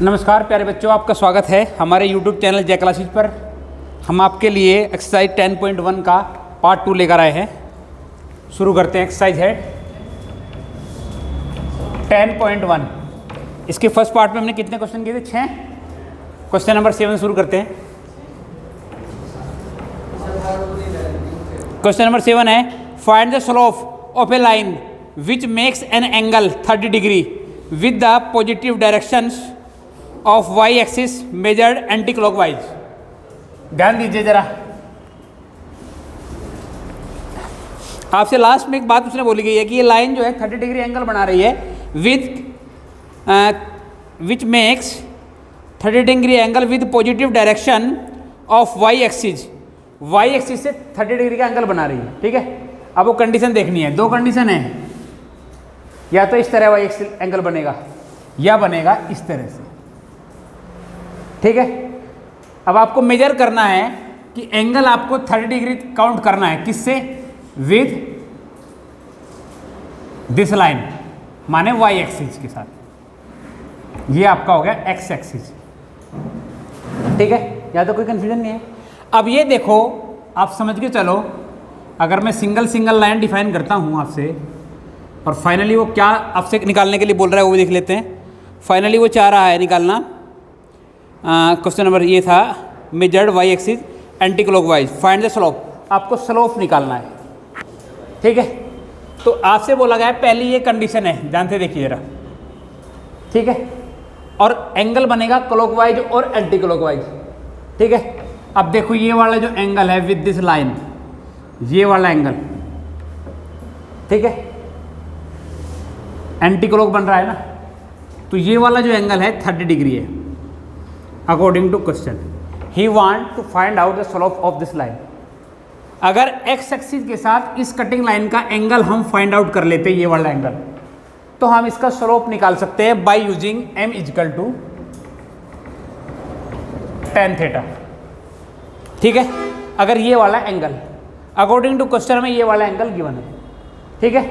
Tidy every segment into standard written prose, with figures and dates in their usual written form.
नमस्कार प्यारे बच्चों, आपका स्वागत है हमारे YouTube चैनल जय क्लासेस पर। हम आपके लिए एक्सरसाइज 10.1 का पार्ट 2 लेकर आए हैं। शुरू करते हैं। एक्सरसाइज है 10.1। इसके फर्स्ट पार्ट में हमने कितने क्वेश्चन किए थे? 6। क्वेश्चन नंबर 7 शुरू करते हैं। क्वेश्चन नंबर 7 है, find the slope of a line which makes an angle 30 degree with the positive directions of Y axis measured anti clockwise. ध्यान दीजिए जरा, आपसे लास्ट में एक बात उसने बोली गई है कि ये लाइन जो है 30 डिग्री एंगल बना रही है with which makes 30 degree angle with positive direction of Y axis. Y axis से 30 डिग्री का एंगल बना रही है। ठीक है, अब वो कंडीशन देखनी है। दो कंडीशन है, या तो इस तरह वाई एक्सिस एंगल बनेगा या बनेगा इस तरह से। ठीक है, अब आपको मेजर करना है कि एंगल आपको 30 डिग्री काउंट करना है। किससे? विद दिस लाइन, माने वाई एक्सिस के साथ। ये आपका हो गया एक्स एक्सिस। ठीक है, या तो कोई कंफ्यूजन नहीं है। अब ये देखो, आप समझ के चलो, अगर मैं सिंगल सिंगल लाइन डिफाइन करता हूं आपसे, और फाइनली वो क्या आपसे निकालने के लिए बोल रहा है वो भी देख लेते हैं। फाइनली वो चाह रहा है निकालना, क्वेश्चन नंबर ये था, measured Y axis anti clockwise, find the slope. आपको स्लोप निकालना है। ठीक है, तो आपसे बोला गया है पहली ये कंडीशन है, ध्यान से देखिए जरा। ठीक है, और एंगल बनेगा क्लॉकवाइज और एंटी क्लॉकवाइज। ठीक है, अब देखो ये वाला जो एंगल है विद दिस लाइन, ये वाला एंगल, ठीक है, एंटी क्लॉक बन रहा है ना, तो ये वाला जो एंगल है 30 डिग्री है according to question. He want to find out the slope of this line. अगर एक्स एक्सिस के साथ इस कटिंग लाइन का एंगल हम फाइंड आउट कर लेते हैं, ये वाला एंगल, तो हम इसका स्लोप निकाल सकते हैं by using m equal to tan theta. ठीक है, अगर ये वाला एंगल अकॉर्डिंग टू क्वेश्चन में ये वाला एंगल गिवन है। ठीक है,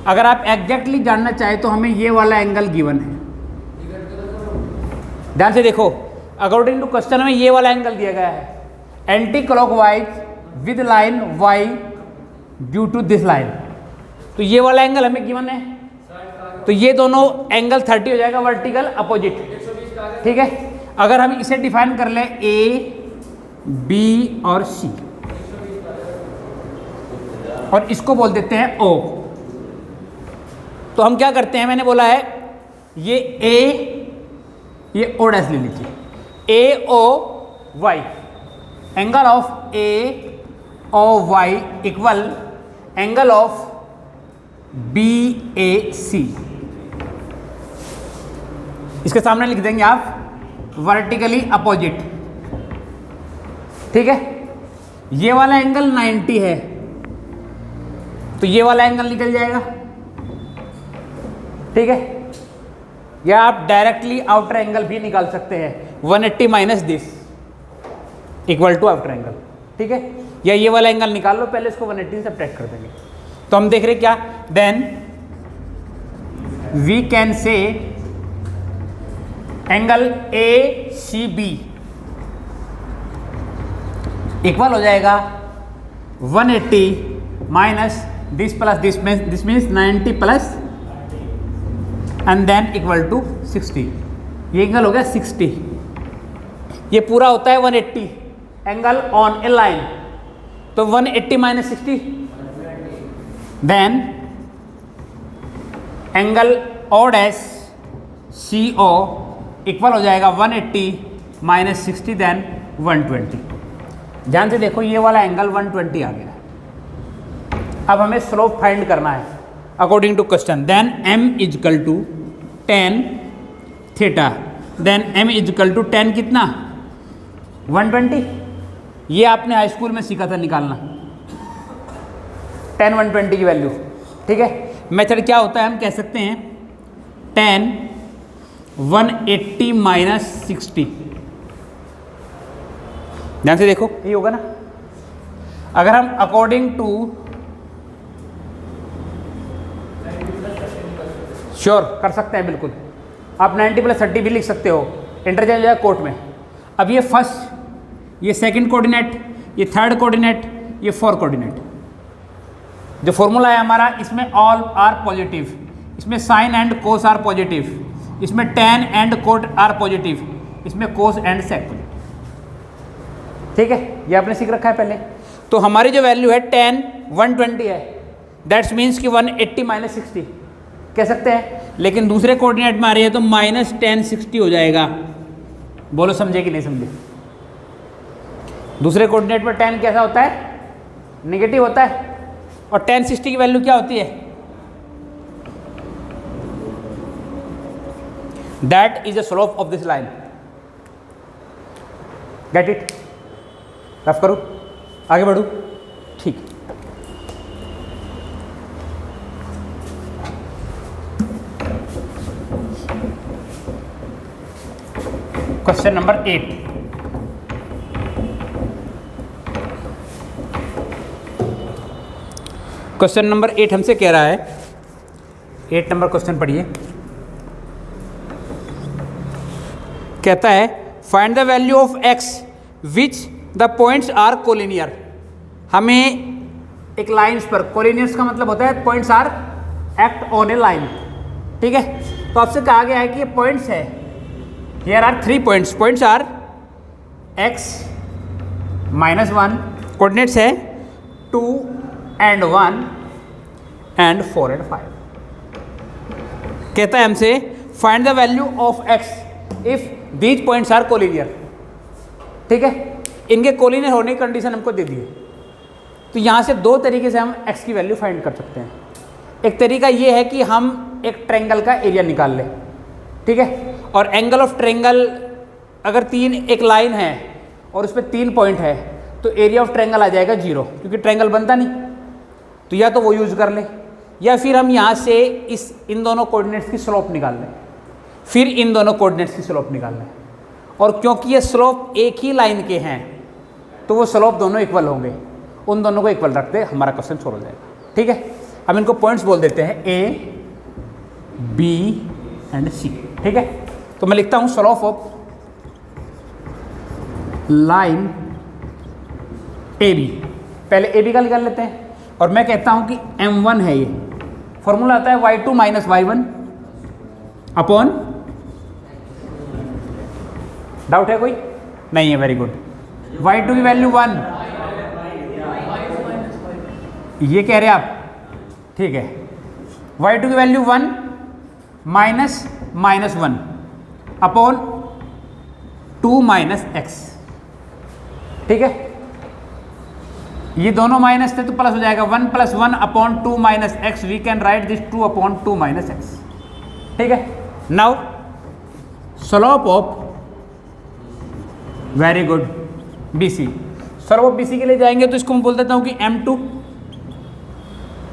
अगर आप एग्जैक्टली जानना चाहें तो हमें ये वाला एंगल गिवन है। ध्यान से देखो, अकॉर्डिंग टू क्वेश्चन में ये वाला एंगल दिया गया है, anti clockwise with line y due to this line. तो ये वाला एंगल हमें गिवन है, तो ये दोनों एंगल 30 हो जाएगा वर्टिकल अपोजिट। ठीक है, अगर हम इसे डिफाइन कर ले A, B और C, और इसको बोल देते हैं O, तो हम क्या करते हैं, मैंने बोला है ये A, ये O डैश ले लीजिए, AOY, angle of AOY equal angle of BAC। इसके सामने लिख देंगे आप वर्टिकली अपोजिट। ठीक है, ये वाला एंगल 90 है, तो ये वाला एंगल निकल जाएगा। ठीक है, या आप डायरेक्टली आउटर एंगल भी निकाल सकते हैं, 180 minus this equal to outer angle. ठीक है, या ये वाला एंगल निकाल लो, पहले इसको 180 से सब्ट्रैक्ट कर देंगे। तो हम देख रहे क्या, then we can say angle ACB equal हो जाएगा 180 minus this plus this means 90 plus and then equal to 60। ये एंगल हो गया 60। ये पूरा होता है 180 एंगल ऑन ए लाइन, तो 180 minus 60, then angle O dash CO equal हो जाएगा 180 माइनस 60 देन 120। ध्यान से देखो, ये वाला एंगल 120 आ गया। अब हमें स्लोप फाइंड करना है according to question. Then m equal to tan theta, then m equal to tan कितना, 120। ये आपने हाई स्कूल में सीखा था निकालना, tan 120 की वैल्यू। ठीक है, मेथड क्या होता है, हम कह सकते हैं tan 180 माइनस 60। ध्यान से देखो, ये होगा ना। अगर हम अकॉर्डिंग टू श्योर कर सकते हैं, बिल्कुल आप 90 + 30 भी लिख सकते हो, इंटरचेंज हो जाएगा कोट में। अब ये फर्स्ट, ये सेकंड कोऑर्डिनेट, ये थर्ड कोऑर्डिनेट, ये फोर्थ कोऑर्डिनेट। जो फॉर्मूला है हमारा, इसमें ऑल आर पॉजिटिव, इसमें sine and cos are positive, इसमें tan and cot are positive, इसमें कोस एंड सेक पॉजिटिव। ठीक है, ये आपने सीख रखा है पहले। तो हमारी जो वैल्यू है tan 120 है, दैट्स मीन्स कि 180 माइनस 60 कह सकते हैं। लेकिन दूसरे कोऑर्डिनेट में आ रही है तो माइनस tan 60 हो जाएगा। बोलो समझे कि नहीं समझे? दूसरे कोऑर्डिनेट में tan कैसा होता है? नेगेटिव होता है। और tan 60 की वैल्यू क्या होती है? That is the slope of this line. Get it? Rough करूं, आगे बढ़ूं? ठीक। Question number 8। क्वेश्चन नंबर 8 हमसे कह रहा है, 8 नंबर क्वेश्चन पढ़िए। कहता है find the value of x which the points are collinear. हमें एक लाइन्स पर, कोलिनियर्स का मतलब होता है points are act on a line. ठीक है, तो आपसे कहा गया है कि ये पॉइंट्स है, here are 3 points, points are x -1, coordinates है 2 and 1 and 4 and 5। कहता है हमसे find the value of x if these points are collinear. ठीक है, इनके कोलिनियर होने की कंडीशन हमको दे दी है। तो यहाँ से 2 तरीके से हम x की वैल्यू फाइंड कर सकते हैं। एक तरीका ये है कि हम एक ट्रायंगल का एरिया निकाल लें। ठीक है, और एंगल ऑफ ट्रायंगल अगर एक लाइन है और उस पर 3 पॉइंट है तो एरिया ऑफ ट्रायंगल आ जाएगा 0, क्योंकि ट्रायंगल बनता नहीं। तो या तो वो यूज़ कर लें, या फिर हम यहाँ से इन दोनों कोऑर्डिनेट्स की स्लोप निकाल लें, फिर इन दोनों कोऑर्डिनेट्स की स्लोप निकाल लें। और क्योंकि ये स्लोप एक ही लाइन के हैं तो वो स्लोप दोनों इक्वल होंगे, उन दोनों को इक्वल रखते हमारा क्वेश्चन सॉल्व हो जाएगा। ठीक है, हम इनको पॉइंट्स बोल देते हैं A, B एंड C। ठीक है, तो मैं लिखता हूँ स्लोप ऑफ लाइन AB। पहले AB का निकाल लेते हैं, और मैं कहता हूँ कि M1 है। ये फॉर्मूला आता है y2 minus y1 upon, doubt है कोई? नहीं है, वेरी गुड। y2 की वैल्यू 1, ये कह रहे हैं आप? ठीक है, y2 की value 1 minus -1 upon 2 minus x। ठीक है, ये दोनों माइनस थे तो प्लस हो जाएगा 1 + 1 upon 2 minus x। We can write this 2 upon 2 minus x। ठीक है, now slope of, very good, BC। Slope of BC के लिए जाएंगे तो इसको मैं बोल देता हूँ कि M2।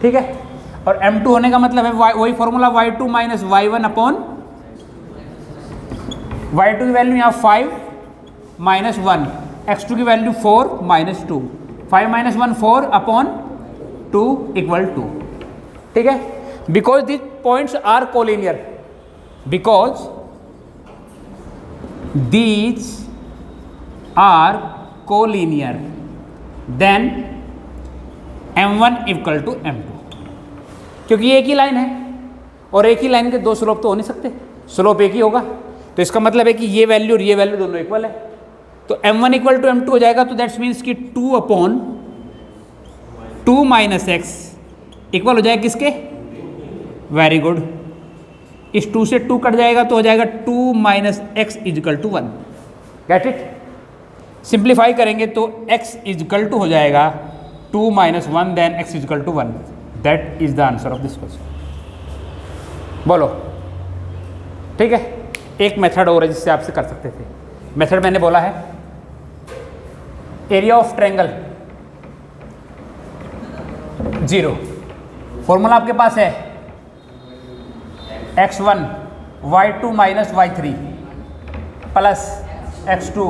ठीक है, और M2 होने का मतलब है वही formula y2 minus y1 upon, y2 की वैल्यू यहाँ 5 माइनस 1, x2 की value 4 minus 2, 5 minus 1 4 upon 2 equal 2। ठीक है, because this points are collinear, because these are collinear, then M1 equal to M2। क्योंकि एक ही लाइन है और एक ही लाइन के 2 स्लोप तो हो नहीं सकते, स्लोप एक ही होगा। तो इसका मतलब है कि ये वैल्यू और ये वैल्यू दोनों इक्वल है। तो M1 इक्वल टू M2 हो जाएगा। तो दैट्स मीन्स कि 2 अपॉन 2 माइनस x इक्वल हो जाएगा किसके? वेरी गुड, इस 2 से 2 कट जाएगा तो हो जाएगा 2 minus x equal to 1। Get it? Simplify करेंगे तो x इजकल टू हो जाएगा 2 minus 1 then x equal to 1। That is the answer of this question. बोलो, ठीक है। एक मेथड और है जिससे आपसे कर सकते थे। मेथड मैंने बोला है एरिया ऑफ ट्रायंगल 0। फॉर्मूला आपके पास है x1 y2 minus y3 plus x2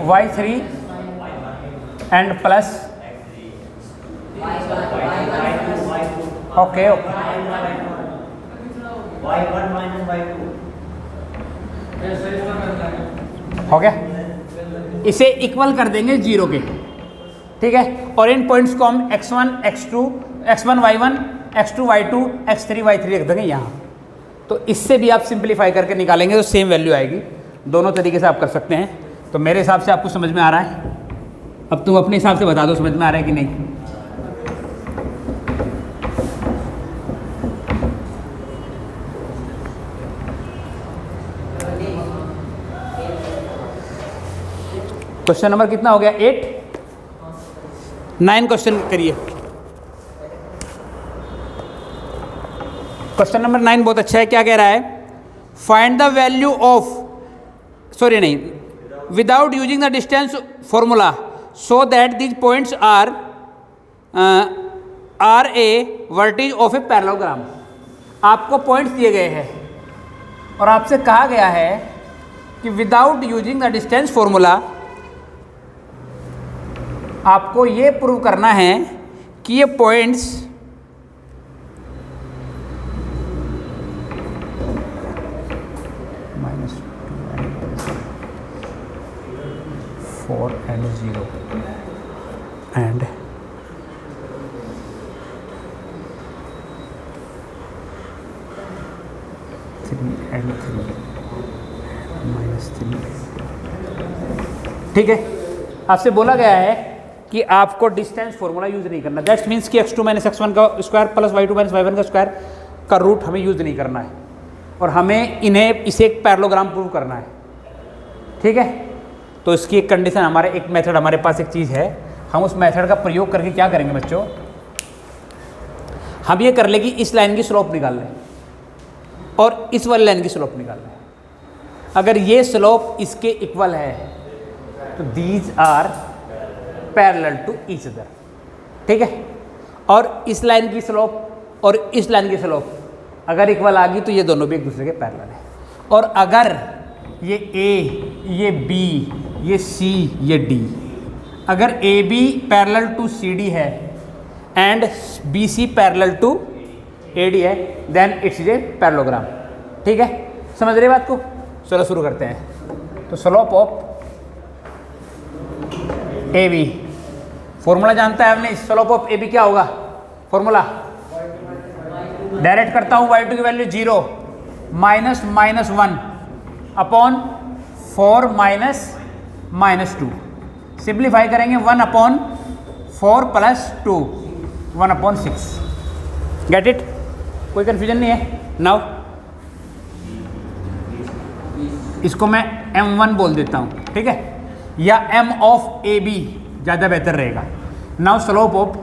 y3 and plus okay हो गया, इसे इक्वल कर देंगे 0 के, ठीक है। और इन पॉइंट्स को हम x1 x2 x1 y1 x2 y2 x3 y3 रख देंगे यहाँ। तो इससे भी आप सिंप्लीफाई करके निकालेंगे तो सेम वैल्यू आएगी। दोनों तरीके से आप कर सकते हैं। तो मेरे हिसाब से आपको समझ में आ रहा है। अब तुम अपने हिसाब से बता दो समझ में आ रहा है कि नहीं। क्वेश्चन नंबर कितना हो गया? 8 9 क्वेश्चन करिए। क्वेश्चन नंबर 9 बहुत अच्छा है। क्या कह रहा है? Find the value of, sorry नहीं, without using the distance formula so that these points are a vertices of a parallelogram. आपको पॉइंट्स दिए गए हैं और आपसे कहा गया है कि without using the distance formula आपको ये प्रूव करना है कि ये पॉइंट्स -2 and 0 and -3 ठीक है। आपसे बोला गया है कि आपको डिस्टेंस फॉर्मूला यूज नहीं करना। दैट्स मीन्स कि x2 - x1 का स्क्वायर प्लस y2 - y1 का स्क्वायर का रूट हमें यूज नहीं करना है और हमें इसे एक पैरेललोग्राम प्रूव करना है, ठीक है। तो इसकी एक कंडीशन, हमारे एक मेथड, हमारे पास एक चीज़ है, हम उस मेथड का प्रयोग करके क्या करेंगे बच्चों, हम ये कर ले कि इस लाइन की स्लोप निकाल लें और इस वाली लाइन की स्लोप निकाल लें। अगर ये स्लोप इसके इक्वल है तो these are parallel to each other, ठीक है। और इस लाइन की स्लोप और इस लाइन की स्लोप अगर इक्वल आ गई तो ये दोनों भी एक दूसरे के पैरेलल है। और अगर ये A, ये B, ये C, ये D, अगर AB पैरेलल टू CD है and BC parallel to AD है, देन इट्स ए पैरेललोग्राम, ठीक है। समझ रहे बात को? चलो शुरू करते हैं। तो स्लोप ऑफ AB, फॉर्मूला जानता है हमने, स्लोप ऑफ AB क्या होगा? फॉर्मूला डायरेक्ट करता हूँ, y2 की वैल्यू 0 -1 अपॉन 4 -2, सिंप्लीफाई करेंगे 1/4 + 2 1/6। Get it? कोई कंफ्यूजन नहीं है? नाउ इसको मैं M1 बोल देता हूँ, ठीक है, या M ऑफ AB ज़्यादा बेहतर रहेगा। नाउ स्लोप ऑफ,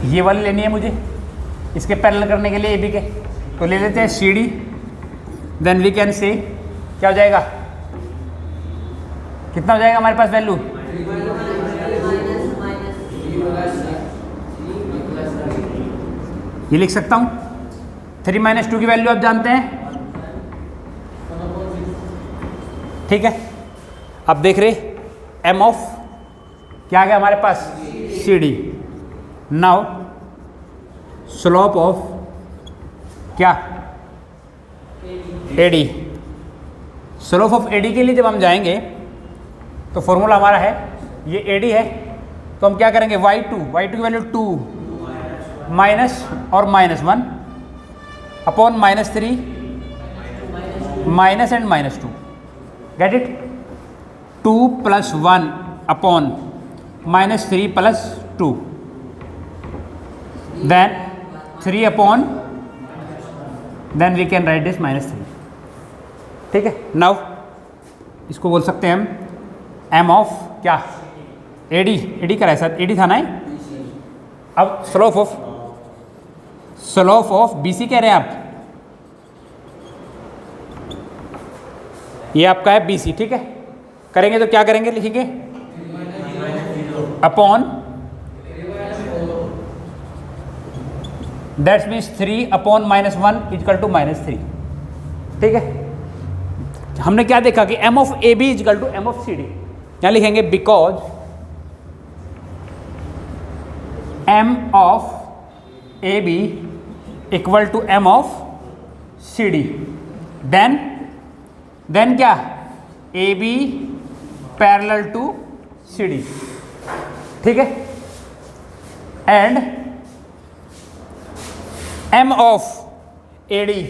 ये वाली लेनी है मुझे इसके पैरेलल करने के लिए AB के, तो ले लेते हैं CD। देन वी कैन से क्या हो जाएगा, कितना हो जाएगा हमारे पास वैल्यू? ये लिख सकता हूँ 3 - 2 की वैल्यू आप जानते हैं, ठीक है। अब देख रहे M ऑफ क्या आ गया हमारे पास? CD। नाउ स्लोप ऑफ क्या? AD। स्लोप ऑफ AD के लिए जब हम जाएंगे तो फॉर्मूला हमारा है, ये AD है तो हम क्या करेंगे? y2 की वैल्यू 2 माइनस और -1 upon -3 minus and -2। Get it? 2 + 1 upon -3 + 2 देन 3 upon, then we can write this -3, ठीक है। नाउ इसको बोल सकते हैं हम M ऑफ क्या? AD का ऐसा AD था ना। अब स्लोप ऑफ BC कह रहे हैं आप, ये आपका है BC, ठीक है। करेंगे तो क्या करेंगे? लिखेंगे अपॉन, दैट्स मीन्स 3 अपॉन -1 = -3, ठीक है। हमने क्या देखा कि M of AB = M of CD। यहाँ लिखेंगे because M of AB = M of CD। Then क्या, a b parallel to c d, ठीक है, and m of a d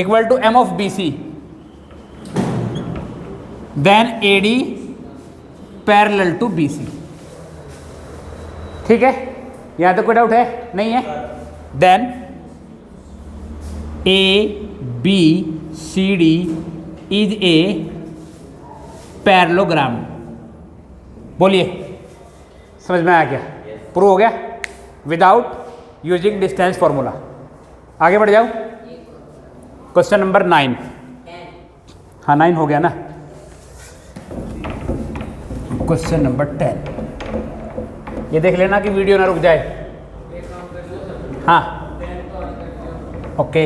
equal to m of b c, then a d parallel to b c, ठीक है। यहां तक कोई doubt है? नहीं है। Then a b c d is a parallelogram. बोलिए, समझ में आ गया? प्रूव हो गया विदाउट यूजिंग डिस्टेंस फॉर्मूला। आगे बढ़ जाओ, क्वेश्चन नंबर 9। हाँ 9 हो गया ना। क्वेश्चन नंबर 10, ये देख लेना कि वीडियो ना रुक जाए। हाँ okay,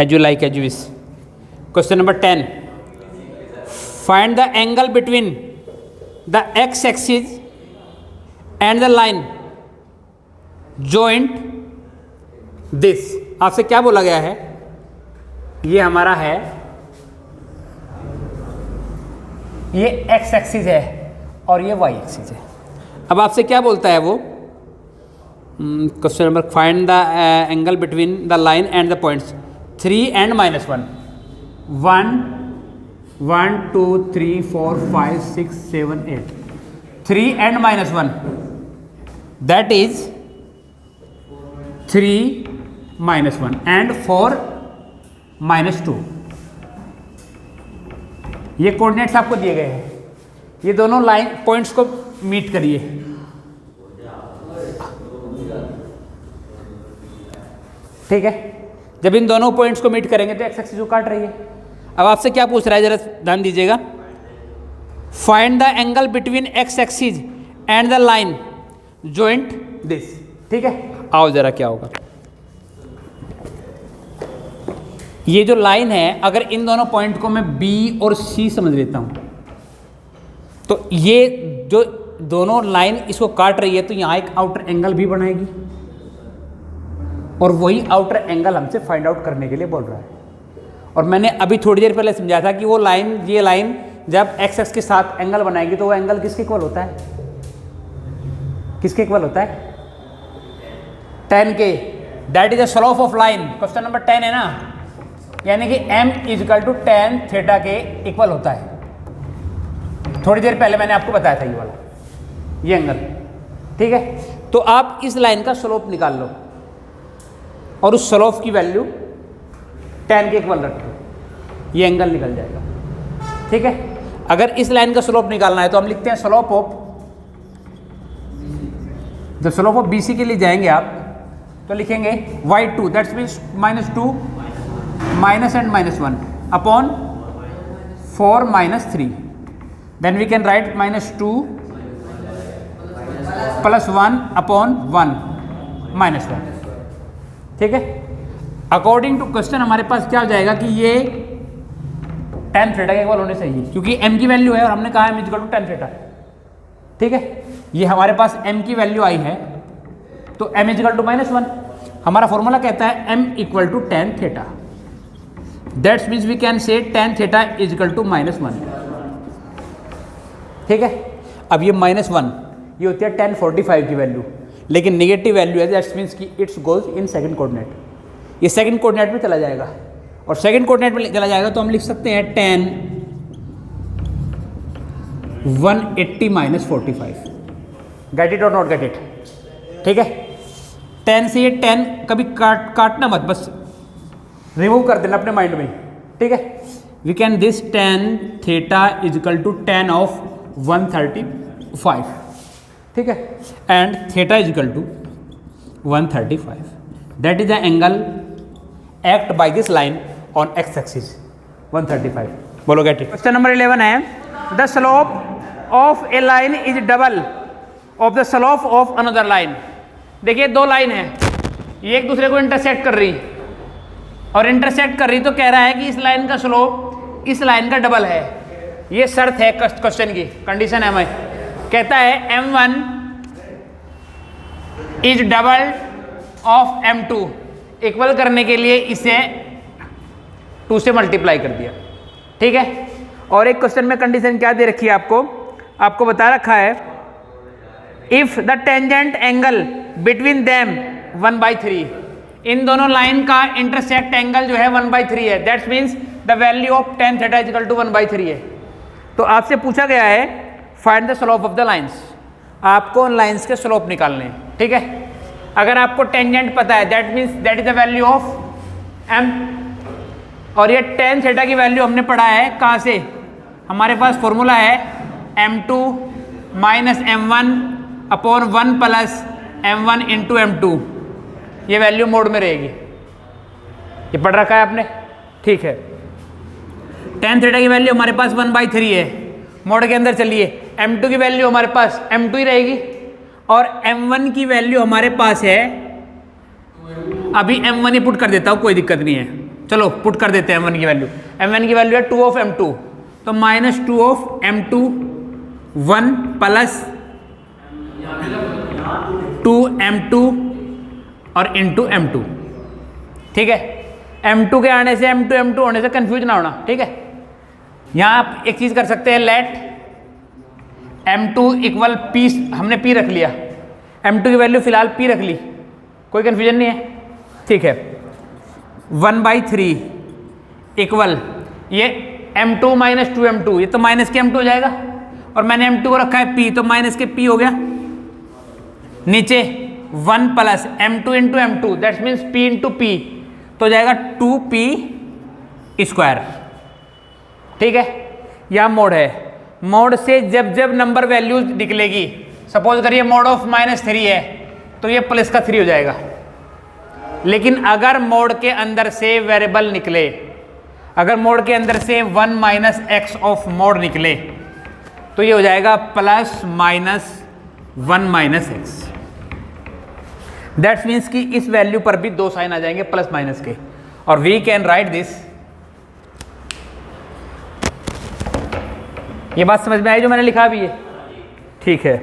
as you like as you wish. Question number 10, find the angle between the X axis and the line joint this. आपसे क्या बोला गया है? ये हमारा है, ये एक्स एक्सिस है और ये वाई एक्सिस है। अब आपसे क्या बोलता है वो? Question number, find the angle between the line and the points 3 and -1, 1 1 2 3 4 5 6 7 8, 3 and -1, that is 3 -1 and 4 -2। ये कोऑर्डिनेट्स आपको दिए गए हैं, ये दोनों लाइन पॉइंट्स को मीट करिए। ठीक है, जब इन दोनों पॉइंट्स को मीट करेंगे तो एक्स एक्सिस को काट रही है। अब आपसे क्या पूछ रहा है, जरा ध्यान दीजिएगा। Find the angle between x axis and the line joint this. ठीक है, आओ जरा क्या होगा। ये जो लाइन है, अगर इन दोनों पॉइंट को मैं बी और सी समझ लेता हूं, तो ये जो दोनों लाइन इसको काट रही है, तो यहां एक आउटर एंगल भी बनाएगी और वही आउटर एंगल हमसे फाइंड आउट करने के लिए बोल रहा है। और मैंने अभी थोड़ी देर पहले समझाया था कि वो लाइन, ये लाइन जब एक्स एक्स के साथ एंगल बनाएगी तो वो एंगल किसके इक्वल होता है? किसके इक्वल होता है? tan के। That is the slope of line. Question number 10 है ना, यानी कि m equal to tan theta के इक्वल होता है। थोड़ी देर पहले मैंने आपको बताया था ये वाला, ये एंगल। ठीक है, तो आप इस लाइन का स्लोप निकाल लो और उस स्लोप की वैल्यू tan के इक्वल रखो, ये एंगल निकल जाएगा। ठीक है, अगर इस लाइन का स्लोप निकालना है तो हम लिखते हैं स्लोप ऑफ, जब स्लोप ऑफ BC के लिए जाएंगे आप तो लिखेंगे y2, that's means -2 minus and -1 upon 4 -3, then we can write -2 + 1 upon 1 -1। ठीक है, अकॉर्डिंग टू क्वेश्चन हमारे पास क्या हो जाएगा कि ये tan थीटा के इक्वल होने चाहिए, क्योंकि m की वैल्यू है और हमने कहा m equal to tan theta. ठीक है, ये हमारे पास m की वैल्यू आई है, तो m इक्वल टू -1। हमारा फॉर्मूला कहता है m equal to tan theta, that's means we can say tan theta equal to -1। ठीक है, अब ये -1 ये होती है tan 45 की वैल्यू, लेकिन नेगेटिव वैल्यू है, दैट्स मीन्स कि it's goes in second coordinate. ये सेकंड कोऑर्डिनेट में चला जाएगा, और सेकंड कोऑर्डिनेट में चला जाएगा तो हम लिख सकते हैं tan 180 - 45। गेट इट और नॉट गेट इट? ठीक है, tan से ये tan कभी काटना मत, बस रिमूव कर देना अपने माइंड में। ठीक है, we can this tan theta equal to tan of 135। ठीक है, and theta equal to 135, that is the angle act by this line on x axis 135। बोलो गेट इट। क्वेश्चन नंबर 11 है, the slope of a line is double of the slope of another line. देखिए दो line है, ये एक दूसरे को intersect कर रही, और इंटरसेक्ट कर रही तो कह रहा है कि इस लाइन का स्लोप इस लाइन का डबल है। ये शर्त है क्वेश्चन की, कंडीशन है। हमें कहता है m1 is double of m2, equal करने के लिए इसे 2 से मल्टीप्लाई कर दिया। ठीक है, और एक क्वेश्चन में कंडीशन क्या दे रखी है आपको बता रखा है if the tangent angle between them 1/3, इन दोनों लाइन का इंटरसेक्ट एंगल जो है 1/3 है, that's means the value of tan theta equal to 1/3 है। तो आपसे पूछा गया है find the slope of the lines, आपको उन लाइंस के स्लोप निकालने हैं। ठीक है, अगर आपको टेंजेंट पता है that means that is the value of m, और ये tan थीटा की वैल्यू हमने पढ़ा है कहाँ से, हमारे पास फॉर्मूला है m2 minus m1 upon 1 plus m1 into m2, ये वैल्यू मोड में रहेगी, ये पढ़ रखा है आपने। ठीक है, tan थीटा की वैल्यू हमारे पास 1/3 है, मोड के अंदर चलिए m2 की वैल्यू हमारे पास m2 ही रहेगी, और m1 की वैल्यू हमारे पास है, अभी m1 ही पुट कर देता हूँ, कोई दिक्कत नहीं है, चलो पुट कर देते हैं m1 की वैल्यू। m1 की वैल्यू है 2 ऑफ m2, तो minus 2 of m2 1 plus 2 m2 और इंटू m2। ठीक है, m2 के आने से m2 होने से कंफ्यूज ना होना। ठीक है, यहाँ आप एक चीज़ कर सकते हैं, लेट m2 इक्वल p, हमने p रख लिया, m2 की वैल्यू फिलहाल p रख ली, कोई कंफ्यूजन नहीं है। ठीक है, 1/3 इक्वल ये m2 माइनस 2m2, ये तो माइनस के m2 हो जाएगा, और मैंने m2 को रखा है p, तो माइनस के p हो गया, नीचे 1 plus m2 into m2 that's means p into p, तो जाएगा 2p स्क्वायर। ठीक है, यह मोड है, मोड से जब जब नंबर वैल्यू निकलेगी, सपोज करिए मोड ऑफ -3 है तो ये प्लस का 3 हो जाएगा, लेकिन अगर मोड के अंदर से वेरिएबल निकले, अगर मोड के अंदर से 1 माइनस एक्स ऑफ मोड निकले तो ये हो जाएगा plus minus 1 minus x, that's means कि इस वैल्यू पर भी 2 साइन आ जाएंगे प्लस माइनस के, और वी कैन राइट दिस। ये बात समझ में आई जो मैंने लिखा भी है? ठीक है,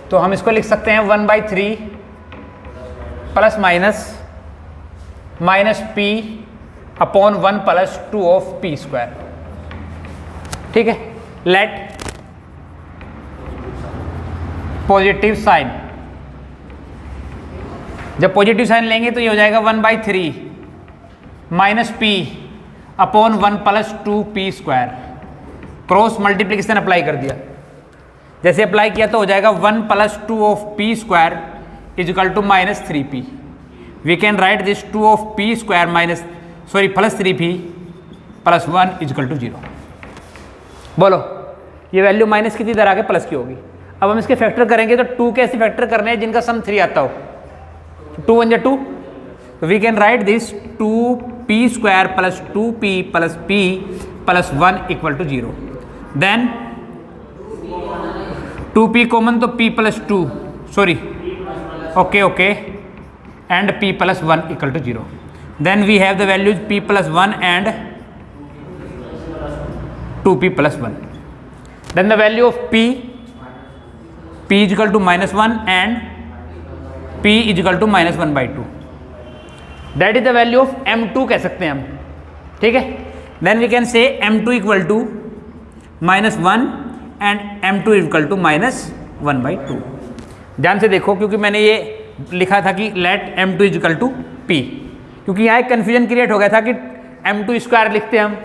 तो हम इसको लिख सकते हैं 1/3 plus minus p upon 1 plus 2 of p square. ठीक है, लेट पॉजिटिव साइन, जब पॉजिटिव साइन लेंगे तो ये हो जाएगा 1/3 minus p upon 1 plus 2p square, cross multiplication apply कर दिया, जैसे अप्लाई किया तो हो जाएगा 1 plus 2 of p square equal to minus 3p। We can write this 2 of p square plus 3p plus 1 equal to 0। बोलो, ये वैल्यू माइनस कितनी तरह के प्लस की होगी। अब हम इसके फैक्टर करेंगे तो 2 के ऐसे फैक्टर करने हैं जिनका सम 3 आता हो, 2 1 2, तो we can write this 2p square plus 2p plus p plus 1 equal to 0। Then 2p common तो p plus 2 okay and p plus 1 equal to 0। Then we have the values p plus 1 and 2p plus 1। Then the value of p equal to -1 and p equal to -1/2, that is the value of m2 कह सकते हैं हम। ठीक है, then we can say m2 equal to -1 and m2 equal to -1/2। ध्यान से देखो, क्योंकि मैंने ये लिखा था कि late m2 equal to p, क्योंकि यहाँ एक कन्फ्यूजन क्रिएट हो गया था कि m2 स्क्वायर लिखते हैं हम,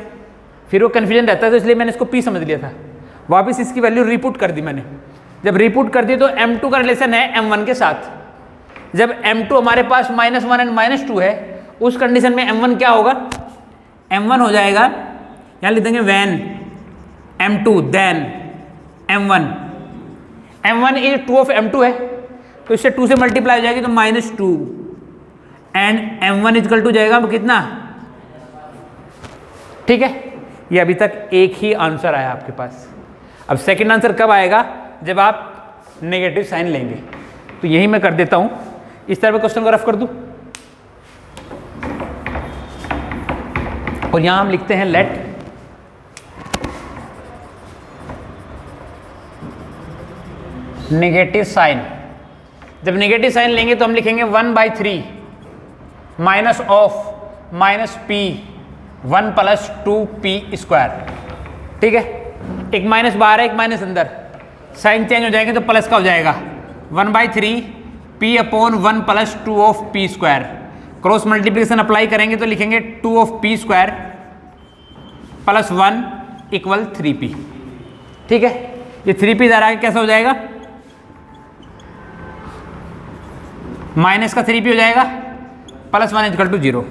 फिर वो कन्फ्यूजन रहता है, तो इसलिए मैंने इसको p समझ लिया था। वापस इसकी वैल्यू रिपुट कर दी मैंने, जब रिपुट कर दी तो m2 का रिलेशन है m1 के साथ, जब m2 हमारे पास -1 एंड -2 है, उस कंडीशन में m1 क्या होगा, m1 हो जाएगा, यहाँ लिख देंगे van m2 then m1 is 2 of m2 है, तो इससे 2 से मल्टीप्लाई हो जाएगी तो -2 एंड m1 इक्वल टू जाएगा कितना। ठीक है, ये अभी तक एक ही आंसर आया आपके पास। अब सेकंड आंसर कब आएगा, जब आप नेगेटिव साइन लेंगे। तो यही मैं कर देता हूं, इस तरह क्वेश्चन को रफ कर दूं, और यहां हम लिखते हैं लेट नेगेटिव साइन जब नेगेटिव साइन लेंगे तो हम लिखेंगे 1/3 minus of minus P 1 + 2p²। ठीक है, एक माइनस बाहर है, एक माइनस अंदर, साइन चेंज हो जाएंगे तो प्लस का हो जाएगा 1/3 p/1 + 2p²। Cross multiplication apply करेंगे तो लिखेंगे 2p² + 1 = 3p। ठीक है, ये 3p इधर आगे कैसा हो जाएगा, माइनस का 3p हो जाएगा, +1 = 0।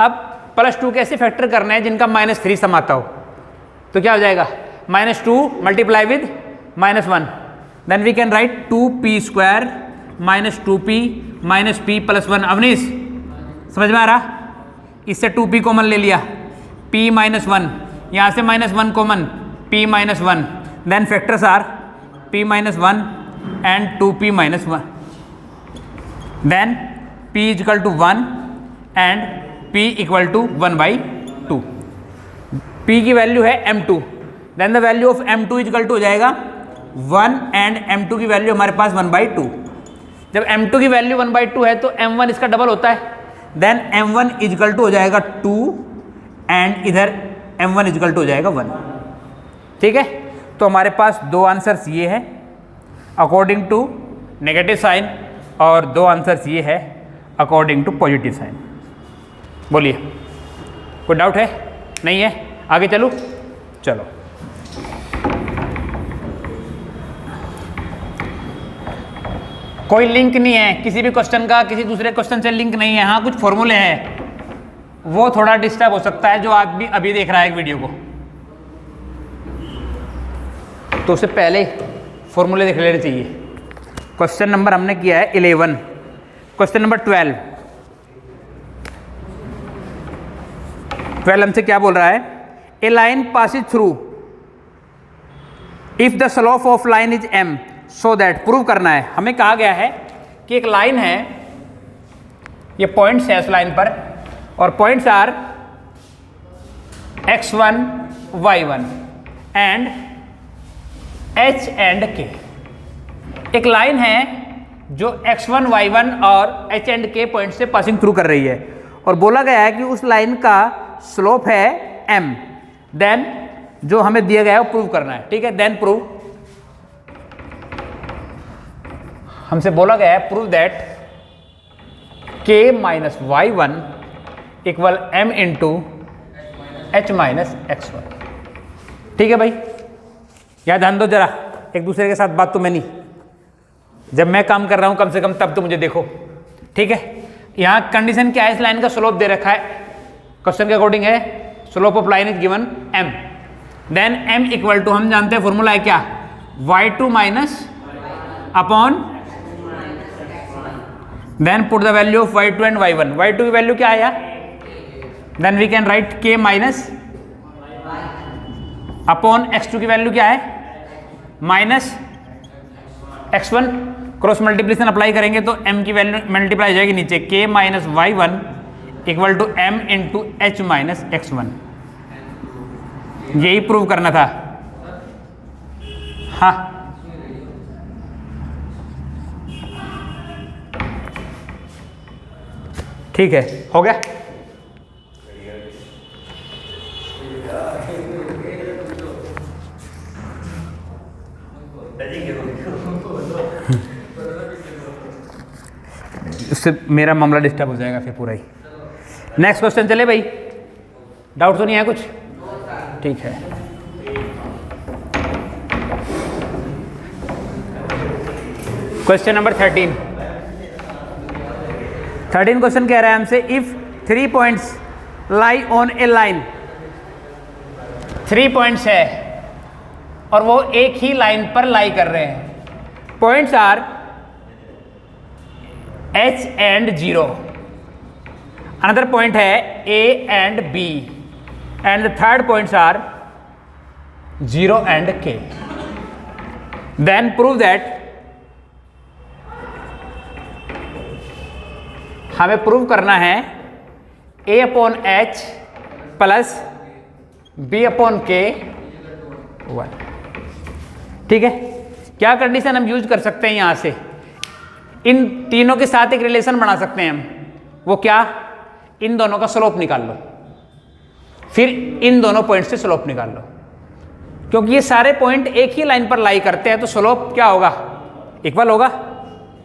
अब +2 कैसे फैक्टर करना है जिनका -3 सम आता हो, तो क्या हो जाएगा -2 × with -1, then we can write 2p² - 2p - p + 1। Avneesh समझ में आ रहा, इससे 2p कॉमन ले लिया, p - 1, यहाँ से -1 common, p - 1, then factors are p - 1 and 2p - 1, then p = 1 and p = 1/2। p की वैल्यू है m2, then the value of m2 = हो जाएगा 1 एंड m2 की वैल्यू हमारे पास 1/2। जब m2 की वैल्यू 1/2 है तो m1 इसका डबल होता है, देन m1 = हो जाएगा 2 एंड इधर m1 = हो जाएगा 1। ठीक है, तो हमारे पास दो आंसर्स ये है अकॉर्डिंग टू नेगेटिव साइन और दो आंसर्स ये है अकॉर्डिंग टू पॉजिटिव साइन। बोलिए, कोई डाउट है? नहीं है? आगे चलो। चलो, कोई लिंक नहीं है किसी भी क्वेश्चन का, किसी दूसरे क्वेश्चन से लिंक नहीं है। हाँ, कुछ फॉर्मूले हैं, वो थोड़ा डिस्टर्ब हो सकता है जो आप भी अभी देख रहा है एक वीडियो को, तो उससे पहले फॉर्मूले देख लेने चाहिए। क्वेश्चन नंबर हमने किया है 11, क्वेश्चन नंबर 12 हमसे क्या बोल रहा है, a line passes through if the slope of line is m so that, prove करना है। हमें कहा गया है कि एक लाइन है, ये पॉइंट्स है उस लाइन पर, और points are x1 y1 and h and k। एक लाइन है जो x1 y1 और h एंड k पॉइंट से पासिंग थ्रू कर रही है, और बोला गया है कि उस लाइन का स्लोप है m, देन जो हमें दिया गया है वो प्रूव करना है। ठीक है, देन प्रूव, हमसे बोला गया है prove that k - y1 = m × h - x1। ठीक है भाई, याद ध्यान दो जरा, एक दूसरे के साथ बात तो मैं नहीं, जब मैं काम कर रहा हूं कम से कम तब तो मुझे देखो। ठीक है, यहां कंडीशन क्या है, इस लाइन का स्लोप दे रखा है, क्वेश्चन के अकॉर्डिंग है slope of line is given m, then m = हम जानते हैं फॉर्मूला है क्या, y2 - upon, then put the value of y2 and y1। y2 की वैल्यू क्या आया, then we can write k - upon x2 की वैल्यू क्या है, -x1। क्रॉस मल्टीप्लिकेशन अप्लाई करेंगे तो m की वैल्यू मल्टीप्लाई हो जाएगी नीचे, k - y1 = m × h - x1। यही प्रूव करना था। हाँ, ठीक है, हो गया। इससे मेरा मामला डिस्टर्ब हो जाएगा फिर पूरा ही। नेक्स्ट क्वेश्चन चले भाई, डाउट तो नहीं है कुछ? ठीक है, क्वेश्चन नंबर 13 क्वेश्चन कह रहा है हमसे, if 3 points lie on a line, 3 points है और वो एक ही लाइन पर लाई कर रहे हैं। Points are h and 0, another point है a and b, and the third points are 0 and k। Then prove that, हमें प्रूव करना है a/h प्लस b/k 1। ठीक है, क्या कंडीशन हम यूज कर सकते हैं यहां से, इन तीनों के साथ एक रिलेशन बना सकते हैं हम, वो क्या, इन दोनों का स्लोप निकाल लो, फिर इन दोनों पॉइंट से स्लोप निकाल लो। क्योंकि ये सारे पॉइंट एक ही लाइन पर लाई करते हैं तो स्लोप क्या होगा, इक्वल होगा।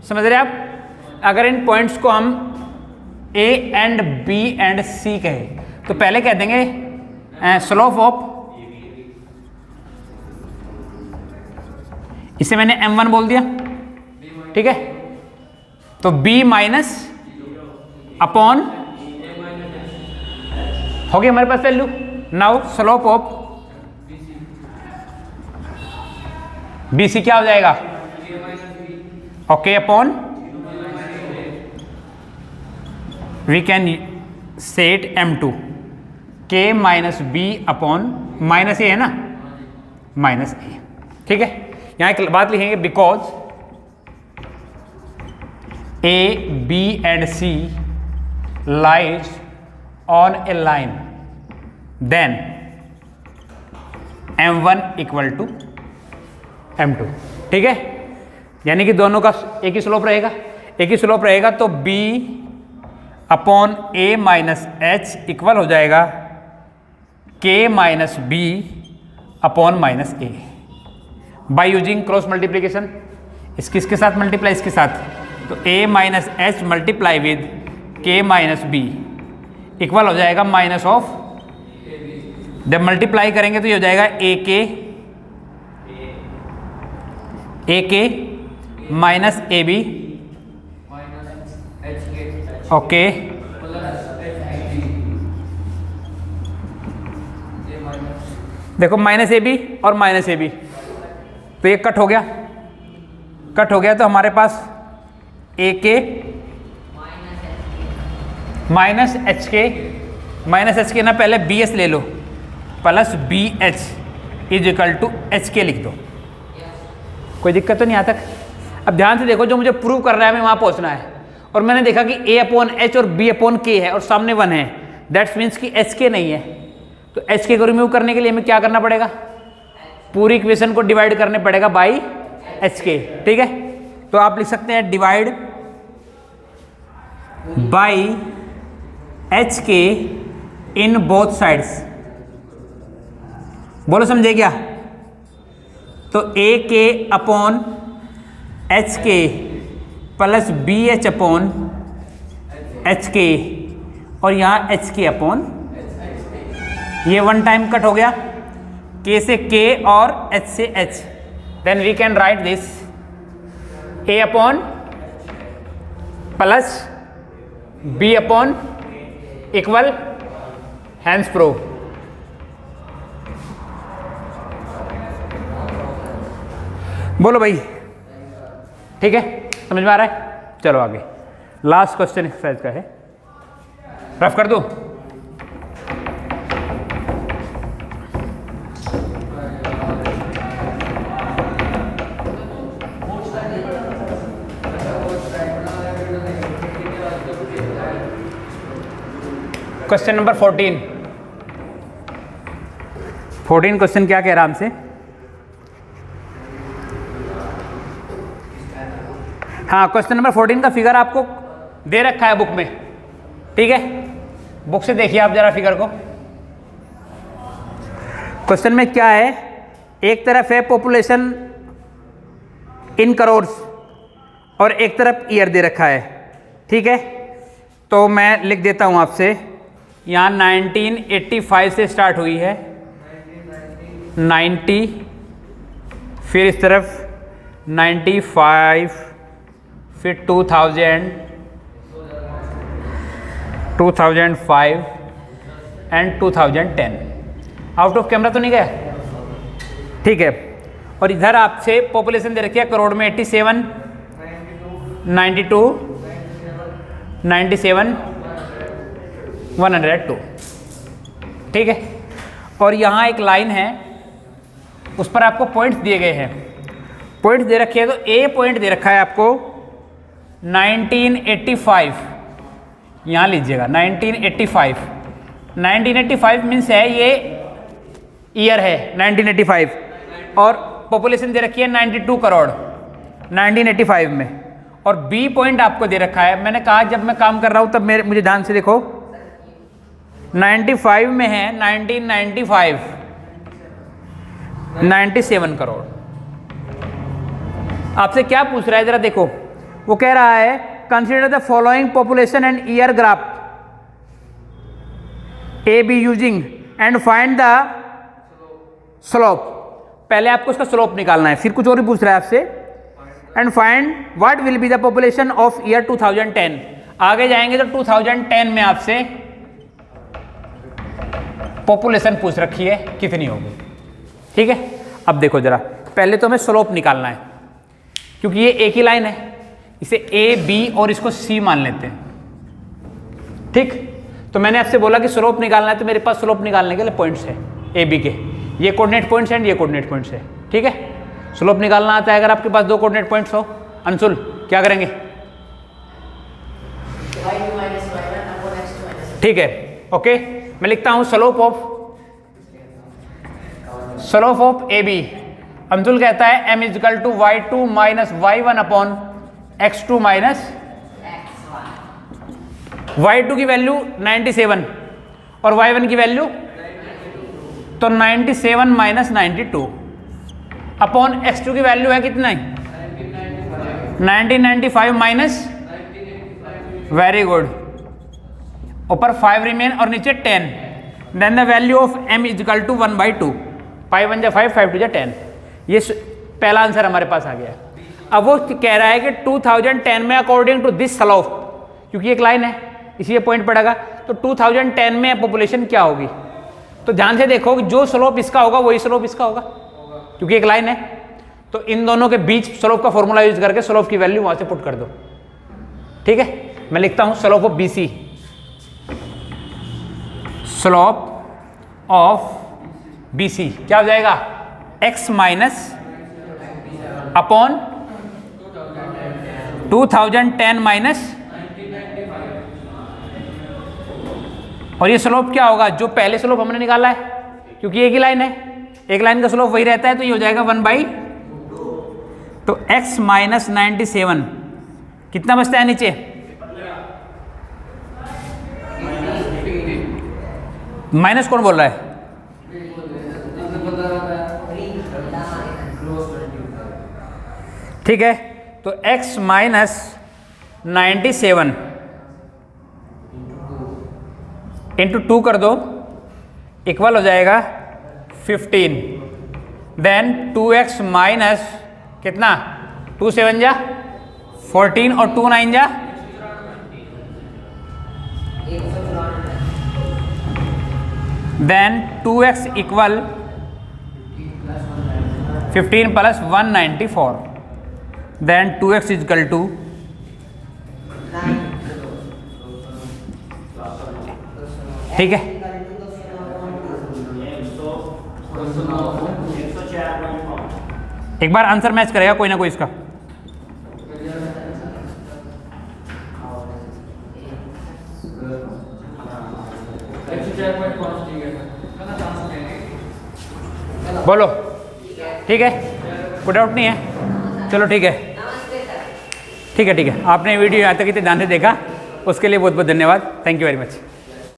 समझ रहे आप? अगर इन पॉइंट्स को हम ए एंड बी एंड सी कहें तो पहले कह देंगे स्लोप ऑफ, इसे मैंने m1 बोल दिया, ठीक है। तो b माइनस अपॉन हो गया हमारे पास value. Now slope of BC क्या हो जाएगा, okay, upon we can set m2 k minus b upon minus a है ना, माइनस ए, ठीक है। यहां एक बात लिखेंगे, because A, B and C lies on a line, then M1 equal to M2, ठीक है। यानी कि दोनों का एक ही स्लोप रहेगा, एक ही स्लोप रहेगा तो B upon A minus h equal हो जाएगा K minus b upon minus a by using cross multiplication. इसके साथ मल्टीप्लाई, इसके साथ, तो a minus h multiply with k minus b equal हो जाएगा माइनस ऑफ, जब मल्टीप्लाई करेंगे तो ये हो जाएगा ए के माइनस ए बी, ओके, देखो माइनस ए बी और माइनस ए बी, तो ये कट हो गया, कट हो गया, तो हमारे पास ए के माइनस एच के ना, पहले बी एस ले लो, plus b h is equal to h के लिख दो। कोई दिक्कत तो नहीं आता? अब ध्यान से देखो, जो मुझे प्रूव करना है हमें वहाँ पहुँचना है, और मैंने देखा कि ए अपॉन एच और बी अपॉन के है और सामने 1 है, दैट्स मीन्स कि एच के नहीं है। तो एच के को रिमूव करने के लिए हमें क्या करना पड़ेगा, पूरी इक्वेशन को डिवाइड करने पड़ेगा बाई एच के, ठीक है। तो आप लिख सकते हैं डिवाइड बाई एच के इन बोथ साइड्स। बोलो समझे क्या? तो a k upon h k plus b h upon h k, और यहाँ एच के अपॉन, ये 1 टाइम कट हो गया, के से के और एच से h, then we can write this a upon plus b upon equal hence proved. बोलो भाई, ठीक है, समझ में आ रहा है? चलो आगे, लास्ट क्वेश्चन एक्सरसाइज का है, रफ कर दो। क्वेश्चन नंबर 14 क्वेश्चन क्या कह रहा हमसे? हाँ, क्वेश्चन नंबर 14 का फिगर आपको दे रखा है बुक में, ठीक है। बुक से देखिए आप जरा फिगर को। क्वेश्चन में क्या है, एक तरफ है पॉपुलेशन इन करोड़ और एक तरफ ईयर दे रखा है, ठीक है। तो मैं लिख देता हूँ आपसे, यहाँ 1985 से स्टार्ट हुई है, 90, फिर इस तरफ 95, फिर 2000, 2005 एंड 2010। आउट ऑफ कैमरा तो नहीं गया? ठीक है। और इधर आपसे पॉपुलेशन दे रखी है करोड़ में 87, 92, 97, 102, ठीक है। और यहाँ एक लाइन है, उस पर आपको पॉइंट्स दिए गए हैं, पॉइंट्स दे रखे हैं। तो ए पॉइंट दे रखा है आपको 1985, यहाँ लीजिएगा 1985। 1985 मीन्स है ये ईयर है 1985, और पॉपुलेशन दे रखी है 92 करोड़ 1985 में, और बी पॉइंट आपको दे रखा है। मैंने कहा जब मैं काम कर रहा हूं तब मुझे ध्यान से देखो, 95 में है 1995 97 करोड़। आपसे क्या पूछ रहा है जरा देखो, वो कह रहा है consider the following population and year graph A be using and find the slope. पहले आपको उसका स्लोप निकालना है, फिर कुछ और ही पूछ रहा है आपसे, and find what will be the population of year 2010। आगे जाएंगे तो 2010 में आपसे पॉपुलेशन पूछ रखी है कितनी होगी, ठीक है। अब देखो जरा, पहले तो हमें स्लोप निकालना है, क्योंकि ये एक ही लाइन है, इसे ए बी और इसको सी मान लेते हैं, ठीक। तो मैंने आपसे बोला कि स्लोप निकालना है, तो मेरे पास स्लोप निकालने के लिए पॉइंट्स है ए बी के, ये कोऑर्डिनेट पॉइंट्स हैं, ये कोऑर्डिनेट पॉइंट्स है, ठीक है। स्लोप निकालना आता है अगर आपके पास दो कोऑर्डिनेट पॉइंट्स हो। अंशुल क्या करेंगे? ठीक है, ओके। मैं लिखता हूं slope of a b. Anshul कहता है m equal to y2 minus y1 upon x2 minus y2 की वैल्यू 97 और y1 की वैल्यू तो 97 माइनस 92 अपॉन x2 की वैल्यू है कितना? 1995 माइनस, वेरी गुड, ऊपर 5 रिमेन और नीचे 10। Then the value of m equal to 1/2, 5 1 जा 5, 5 2 जा 10। ये पहला आंसर हमारे पास आ गया। अब वो कह रहा है कि 2010 में अकॉर्डिंग टू दिस स्लोप, क्योंकि एक लाइन है इसी पॉइंट पड़ेगा, तो 2010 में पॉपुलेशन क्या होगी। तो ध्यान से देखो कि जो स्लोप इसका होगा वही स्लोप इसका होगा, क्योंकि एक लाइन है। तो इन दोनों के बीच स्लोप का फॉर्मूला यूज करके स्लोप की वैल्यू वहां से पुट कर दो, ठीक है। मैं लिखता हूं slope of BC, slope of BC क्या हो जाएगा? x माइनस अपॉन 2010 माइनस, और ये स्लोप क्या होगा? जो पहले स्लोप हमने निकाला है, क्योंकि एक ही लाइन है, एक लाइन का स्लोप वही रहता है, तो ये हो जाएगा 1/2। तो x माइनस 97 कितना बचता है नीचे? माइनस कौन बोल रहा है? ठीक है, तो x माइनस 97 इंटू 2 कर दो, इक्वल हो जाएगा 15। देन 2x माइनस कितना? 2 7 जा 14 और 2 9 जा, then 2x equal 15 plus 194, then 2x equal to ठीक है। एक बार आंसर मैच करेगा कोई ना कोई इसका। बोलो, ठीक है, कोई डाउट नहीं है? चलो ठीक है, ठीक है, ठीक है। आपने वीडियो यहाँ तक इतने ध्यान से देखा, उसके लिए बहुत बहुत धन्यवाद। Thank you very much.